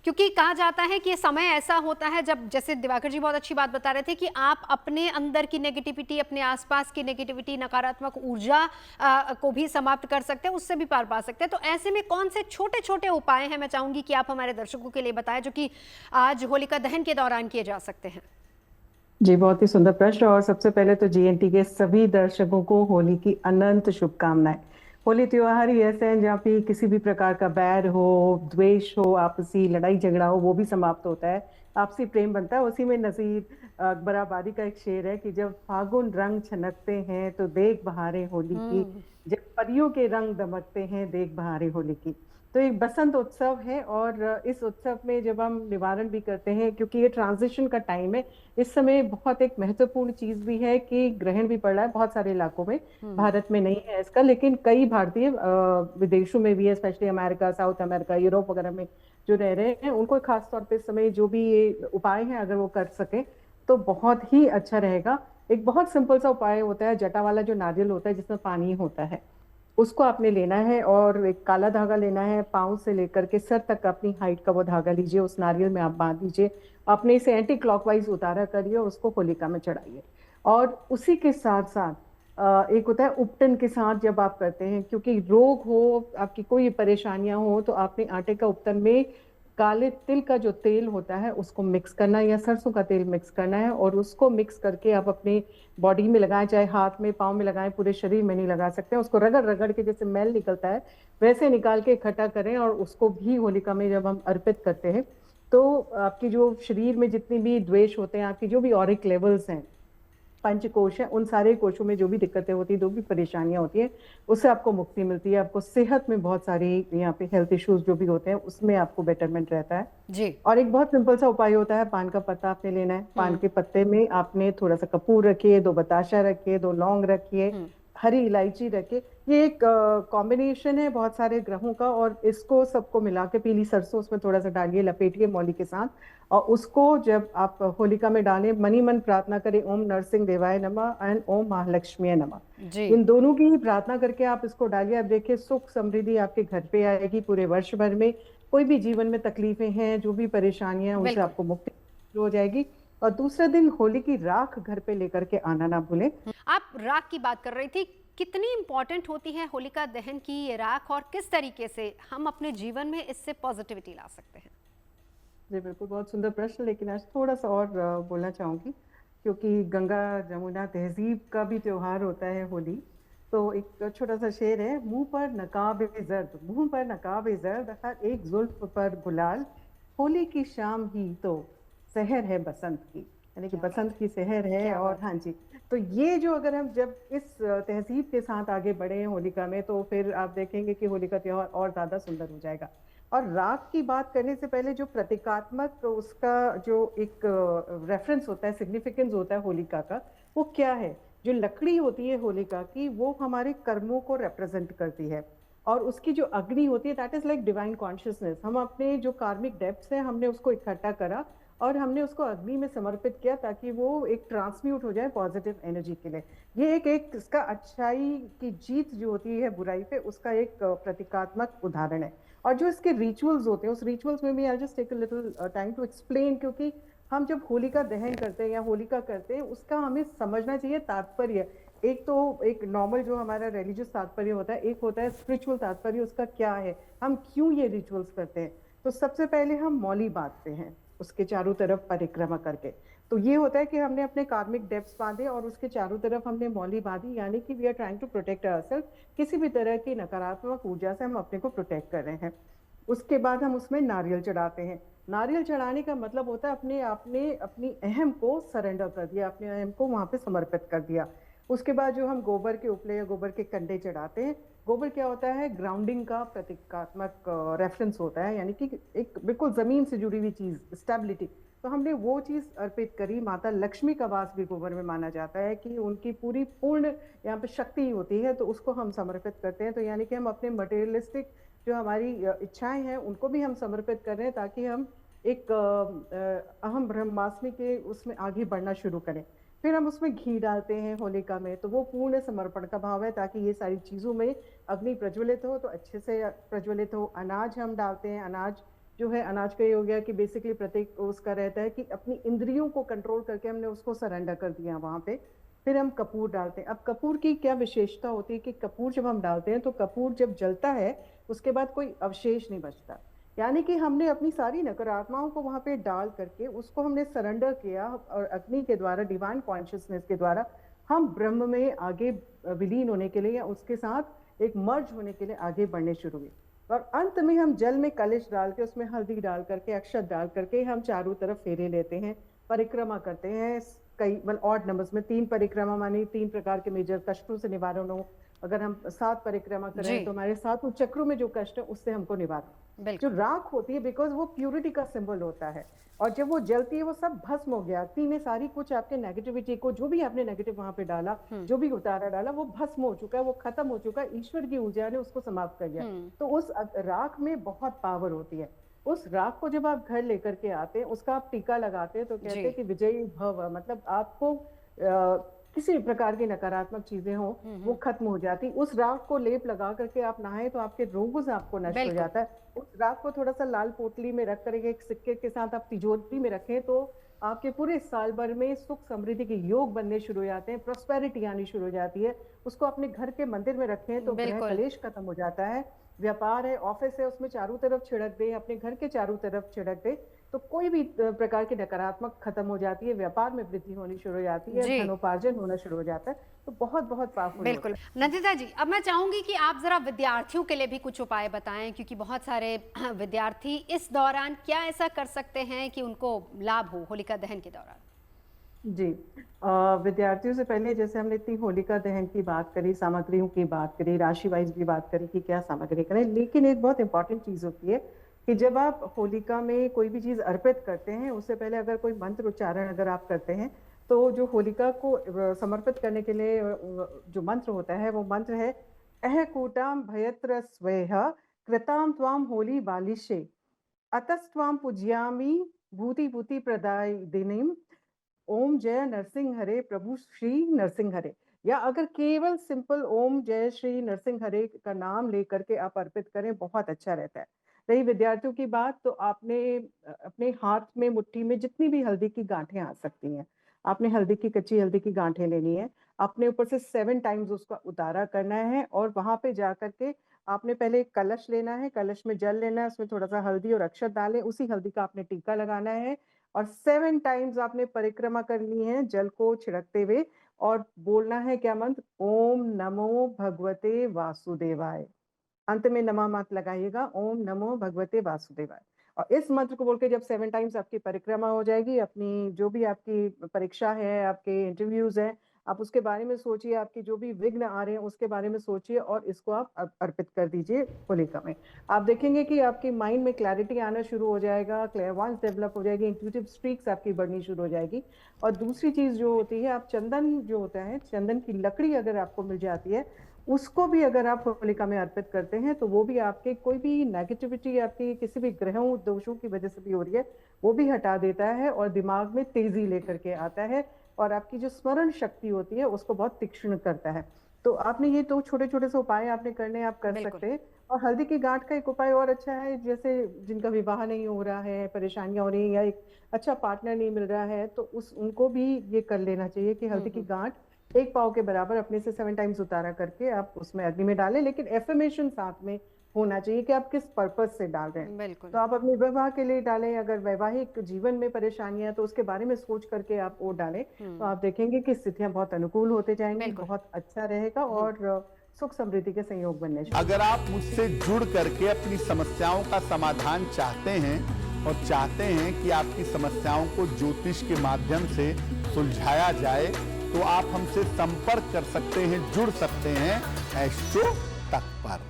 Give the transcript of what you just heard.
क्योंकि कहा जाता है कि ये समय ऐसा होता है जब, जैसे दिवाकर जी बहुत अच्छी बात बता रहे थे, कि आप अपने अंदर की नेगेटिविटी, अपने आसपास की नेगेटिविटी, नकारात्मक ऊर्जा को भी समाप्त कर सकते हैं, उससे भी पार पा सकते हैं। तो ऐसे में कौन से छोटे छोटे उपाय हैं, मैं चाहूंगी कि आप हमारे दर्शकों के लिए बताएं, जो कि आज होलिका दहन के दौरान किए जा सकते हैं। जी, बहुत ही सुंदर प्रश्न। और सबसे पहले तो जीएनटी के सभी दर्शकों को होली की अनंत शुभकामनाएं। होली त्योहार ही ऐसे हैं जहाँ पे किसी भी प्रकार का बैर हो, द्वेष हो, आपसी लड़ाई झगड़ा हो, वो भी समाप्त होता है। आपसी प्रेम बनता है। उसी में नजीर अकबराबादी का एक शेर है कि जब फागुन रंग छनकते हैं तो देख बहारें होली की, हम्म। जब परियों के रंग दमकते हैं देख बहारें होली की। तो एक बसंत उत्सव है, और इस उत्सव में जब हम निवारण भी करते हैं, क्योंकि ये ट्रांजिशन का टाइम है, इस समय बहुत एक महत्वपूर्ण चीज भी है कि ग्रहण भी पड़ रहा है बहुत सारे इलाकों में। हम्म। भारत में नहीं है इसका, लेकिन कई भारतीय विदेशों में भी है, specially America, south America, Europe वगैरह में जो रह रहे हैं, उनको खास तौर पे इस समय जो भी ये उपाय हैं अगर वो कर सके तो बहुत ही अच्छा रहेगा। एक बहुत सिंपल सा उपाय होता है, जटा वाला जो नारियल होता है जिसमें पानी होता है, उसको आपने लेना है और एक काला धागा लेना है, पाँव से लेकर के सर तक अपनी हाइट का वो धागा लीजिए, उस नारियल में आप बांध दीजिए, अपने इसे एंटी क्लॉकवाइज उतारा करिए और उसको होलिका में चढ़ाइए। और उसी के साथ साथ एक होता है उपटन के साथ जब आप करते हैं, क्योंकि रोग हो, आपकी कोई परेशानियां हो, तो आपने आटे का उपटन में काले तिल का जो तेल होता है उसको मिक्स करना है, या सरसों का तेल मिक्स करना है, और उसको मिक्स करके आप अपने बॉडी में लगाएं, चाहे हाथ में पाँव में लगाएं, पूरे शरीर में नहीं लगा सकते हैं। उसको रगड़ रगड़ के जैसे मैल निकलता है वैसे निकाल के इकट्ठा करें, और उसको भी होलिका में जब हम अर्पित करते हैं तो आपकी जो शरीर में जितनी भी द्वेष होते हैं, आपकी जो भी ऑरिक लेवल्स हैं, पंच कोश है, उन सारे कोशों में जो भी दिक्कतें होती है, जो भी परेशानियां होती है, उससे आपको मुक्ति मिलती है। आपको सेहत में बहुत सारी यहाँ पे हेल्थ इश्यूज जो भी होते हैं उसमें आपको बेटरमेंट रहता है। जी। और एक बहुत सिंपल सा उपाय होता है, पान का पत्ता आपने लेना है, पान हम्म। के पत्ते में आपने थोड़ा सा कपूर रखिए, दो बताशा रखिए, दो लौंग रखिए, हम्म। हरी इलायची रखिए। ये एक कॉम्बिनेशन है बहुत सारे ग्रहों का, और इसको सबको मिला के, पीली सरसों उसमें थोड़ा सा डालिए, लपेटिए मौली के साथ, और उसको जब आप होलिका में डालें, मनी मन प्रार्थना करें, ओम नरसिंह देवाय नमः एंड ओम महालक्ष्मी जी। नमः। इन दोनों की ही प्रार्थना करके आप इसको डालिए। अब देखिए, सुख समृद्धि आपके घर पे आएगी पूरे वर्ष भर में। कोई भी जीवन में तकलीफें हैं, जो भी परेशानियां हैं, उनसे बिल्कुल। आपको मुक्ति हो जाएगी। और दूसरे दिन होली की राख घर पे लेकर के आना ना भूलें। आप राख की बात कर रही थी, कितनी इंपॉर्टेंट होती है होलिका दहन की ये राख, और किस तरीके से हम अपने जीवन में इससे पॉजिटिविटी ला सकते हैं? जी बिल्कुल, बहुत सुंदर प्रश्न। लेकिन आज थोड़ा सा और बोलना चाहूंगी, क्योंकि गंगा जमुना तहजीब का भी त्योहार होता है होली। तो एक छोटा सा शेर है, मुंह पर नकाब जर्द, मुंह पर नकाब जर्द, हर एक जुल्फ पर गुलाल, होली की शाम ही तो सहर है बसंत की। यानी कि क्या बात बसंत है! की सहर है। क्या और बात हाँ है! जी, तो ये जो अगर हम जब इस तहजीब के साथ आगे बढ़े हैं होलिका में, तो फिर आप देखेंगे कि होली का त्योहार और ज्यादा सुंदर हो जाएगा। और राग की बात करने से पहले जो प्रतीकात्मक उसका जो एक रेफरेंस होता है, सिग्निफिकेंस होता है होलिका का, वो क्या है? जो लकड़ी होती है होलिका की, वो हमारे कर्मों को रिप्रेजेंट करती है। और उसकी जो अग्नि होती है, that is like divine consciousness. हम अपने जो कार्मिक डेप्थ्स है, हमने उसको इकट्ठा करा और हमने उसको अग्नि में समर्पित किया, ताकि वो एक ट्रांसम्यूट हो जाए पॉजिटिव एनर्जी के लिए। ये एक इसका अच्छाई की जीत जो होती है बुराई पे, उसका एक प्रतीकात्मक उदाहरण है। और जो इसके रिचुअल्स होते हैं, उस रिचुअल्स में भी I just take a little time to explain, क्योंकि हम जब होलिका दहन करते हैं या होलिका करते हैं, उसका हमें समझना चाहिए तात्पर्य। एक तो एक नॉर्मल जो हमारा रिलीजियस तात्पर्य होता है, एक होता है स्पिरिचुअल तात्पर्य, उसका क्या है, हम क्यों ये रिचुअल्स करते हैं। तो सबसे पहले हम मौली बांधते हैं उसके चारों तरफ परिक्रमा करके। तो ये होता है कि हमने अपने कार्मिक डेप्स बांधे और उसके चारों तरफ हमने मौली बांधी, यानी कि we are trying to protect ourself. किसी भी तरह की नकारात्मक ऊर्जा से हम अपने को प्रोटेक्ट कर रहे हैं। उसके बाद हम उसमें नारियल चढ़ाते हैं। नारियल चढ़ाने का मतलब होता है अपने आपने अपनी अहम को सरेंडर कर दिया, अपने अहम को वहां पे समर्पित कर दिया। उसके बाद जो हम गोबर के उपले या गोबर के कंडे चढ़ाते हैं, गोबर क्या होता है? ग्राउंडिंग का प्रतीकात्मक रेफरेंस होता है, यानी कि एक बिल्कुल जमीन से जुड़ी हुई चीज, स्टेबिलिटी। तो हमने वो चीज अर्पित करी। माता लक्ष्मी का वास भी गोबर में माना जाता है कि उनकी पूरी पूर्ण यहाँ पे शक्ति होती है, तो उसको हम समर्पित करते हैं। तो यानी कि हम अपने मटेरियलिस्टिक जो हमारी इच्छाएं हैं उनको भी हम समर्पित कर रहे हैं, ताकि हम एक अहम ब्रह्मास्मि के उसमें आगे बढ़ना शुरू करें। फिर हम उसमें घी डालते हैं होलिका में, तो वो पूर्ण समर्पण का भाव है, ताकि ये सारी चीजों में अग्नि प्रज्वलित हो तो अच्छे से प्रज्वलित हो। अनाज हम डालते हैं, अनाज जो है अनाज का ये हो गया कि बेसिकली प्रतीक उसका रहता है कि अपनी इंद्रियों को कंट्रोल करके हमने उसको सरेंडर कर दिया वहां पे। फिर हम कपूर डालते हैं। अब कपूर की क्या विशेषता होती है कि कपूर जब हम डालते हैं तो कपूर जब जलता है उसके बाद कोई अवशेष नहीं बचता, यानी कि हमने अपनी सारी नकारात्मकताओं को वहां पे डाल करके उसको हमने सरेंडर किया, और अग्नि के द्वारा, डिवाइन कॉन्शियसनेस के द्वारा हम ब्रह्म में आगे विलीन होने के लिए या उसके साथ एक मर्ज होने के लिए आगे बढ़ने शुरू हुए। और अंत में हम जल में कलश डाल के उसमें हल्दी डाल करके अक्षत डाल करके हम चारों तरफ फेरे लेते हैं, परिक्रमा करते हैं। कई मतलब ऑड नंबर्स में 3 परिक्रमा, मानी 3 प्रकार के मेजर कष्टों से निवारण हो। अगर हम 7 परिक्रमा जी करें तो हमारे 7 चक्रों में जो कष्ट है उससे हमको निवारण। जो बिल्कुल राख होती है, बिकॉज वो प्यूरिटी का सिंबल होता है, और जब वो जलती है वो सब भस्म हो गया। अग्नि में सारी कुछ आपके नेगेटिविटी को, जो भी आपने नेगेटिव वहां पे डाला, जो भी उतारा डाला, वो भस्म हो चुका है, वो खत्म हो चुका है। ईश्वर की ऊर्जा ने उसको समाप्त कर दिया। तो उस राख में बहुत पावर होती है। उस राख को जब आप घर लेकर के आते हैं, उसका आप टीका लगाते हैं, तो कहते जी हैं कि विजयी भव, मतलब आपको किसी भी प्रकार की नकारात्मक चीजें हो वो खत्म हो जाती। उस राख को लेप लगा करके आप नहाए तो आपके रोगों से आपको नष्ट हो बिल्कुल जाता है। उस राख को थोड़ा सा लाल पोटली में रख करके एक सिक्के के साथ आप तिजोरी में रखें तो आपके पूरे साल भर में सुख समृद्धि के योग बनने शुरू हो जाते हैं, प्रोस्पेरिटी आनी शुरू हो जाती है। उसको अपने घर के मंदिर में रखें तो ग्रह बिल्कुल कलेश खत्म हो जाता है। व्यापार है, ऑफिस है, उसमें चारों तरफ छिड़क दे, अपने घर के चारों तरफ छिड़क दे, तो कोई भी प्रकार की नकारात्मक खत्म हो जाती है। व्यापार में वृद्धि होनी शुरू हो जाती है, जी धनोपार्जन होना शुरू हो जाता है। तो बहुत बहुत पावरफुल होता बिल्कुल। है। नंदिता जी, अब मैं चाहूंगी कि आप जरा विद्यार्थियों के लिए भी कुछ उपाय बताएं, क्योंकि बहुत सारे विद्यार्थी इस दौरान क्या ऐसा कर सकते हैं कि उनको लाभ हो होलिका दहन के दौरान। जी, विद्यार्थियों से पहले जैसे हमने इतनी होलिका दहन की बात करी, सामग्रियों की बात करी, राशि वाइज भी बात करी कि क्या सामग्री करें, लेकिन एक बहुत इंपॉर्टेंट चीज होती है कि जब आप होलिका में कोई भी चीज अर्पित करते हैं उससे पहले अगर कोई मंत्र उच्चारण अगर आप करते हैं तो जो होलिका को समर्पित करने के लिए जो मंत्र होता है वो मंत्र है, अह कूटाम भयत्र स्वेह कृताम त्वाम होली बालिशे अतस्त्वाम पूज्यामि भूति भूति प्रदाय दिनिम ओम जय नरसिंह हरे प्रभु श्री नरसिंह हरे। या अगर केवल सिंपल ओम जय श्री नरसिंह हरे का नाम लेकर के आप अर्पित करें, बहुत अच्छा रहता है। रही विद्यार्थियों की बात, तो आपने अपने हाथ में, मुट्ठी में जितनी भी हल्दी की गांठें आ सकती हैं, आपने हल्दी की, कच्ची हल्दी की गांठें लेनी है। आपने ऊपर से 7 टाइम्स उसका उतारा करना है, और वहां पे जाकर के आपने पहले एक कलश लेना है, कलश में जल लेना है, उसमें थोड़ा सा हल्दी और अक्षत डालें, उसी हल्दी का आपने टीका लगाना है, और 7 टाइम्स आपने परिक्रमा करनी है जल को छिड़कते हुए, और बोलना है क्या मंत्र, ओम नमो भगवते वासुदेवाय। अंत में नमा मत लगाइएगा, ओम नमो भगवते वासुदेवाय। और इस मंत्र को बोल के जब 7 टाइम्स आपकी परिक्रमा हो जाएगी, अपनी जो भी आपकी परीक्षा है, आपके इंटरव्यूज है, आप उसके बारे में सोचिए, आपकी जो भी विघ्न आ रहे हैं उसके बारे में सोचिए, और इसको आप अर्पित कर दीजिए होलिका में। आप देखेंगे कि आपकी माइंड में क्लैरिटी आना शुरू हो जाएगा, क्लेयरवॉयंस डेवलप हो जाएगी, इंट्यूटिव स्ट्रीक्स आपकी बढ़नी शुरू हो जाएगी। और दूसरी चीज जो होती है, आप चंदन जो होता है, चंदन की लकड़ी अगर आपको मिल जाती है, उसको भी अगर आप होलिका में अर्पित करते हैं तो वो भी आपके कोई भी नेगेटिविटी आपकी किसी भी ग्रहों दोषों की वजह से भी हो रही है वो भी हटा देता है, और दिमाग में तेजी लेकर के आता है, और आपकी जो स्मरण शक्ति होती है उसको बहुत तीक्ष्ण करता है। तो आपने ये तो छोटे छोटे से उपाय आपने करने, आप कर बिल्कुल सकते हैं। और हल्दी की गांठ का एक उपाय और अच्छा है, जैसे जिनका विवाह नहीं हो रहा है, परेशानियां हो रही हैं, या एक अच्छा पार्टनर नहीं मिल रहा है, तो उनको भी ये कर लेना चाहिए कि हल्दी की गांठ 1 पाव के बराबर अपने से 7 टाइम्स उतारा करके आप उसमें अग्नि में डालें, लेकिन एफर्मेशन साथ में होना चाहिए कि आप किस पर्पस से डाल रहे हैं। बिल्कुल तो आप अपने विवाह के लिए डालें, अगर वैवाहिक जीवन में परेशानियां तो उसके बारे में सोच करके आप वो डालें, तो आप देखेंगे कि स्थितियां बहुत अनुकूल होते जाएंगी, बिल्कुल बहुत अच्छा रहेगा, और सुख समृद्धि के संयोग बनने चाहिए। अगर आप मुझसे जुड़ करके अपनी समस्याओं का समाधान चाहते हैं और चाहते हैं कि आपकी समस्याओं को ज्योतिष के माध्यम से सुलझाया जाए, तो आप हमसे संपर्क कर सकते हैं, जुड़ सकते हैं एस्ट्रो तक पर।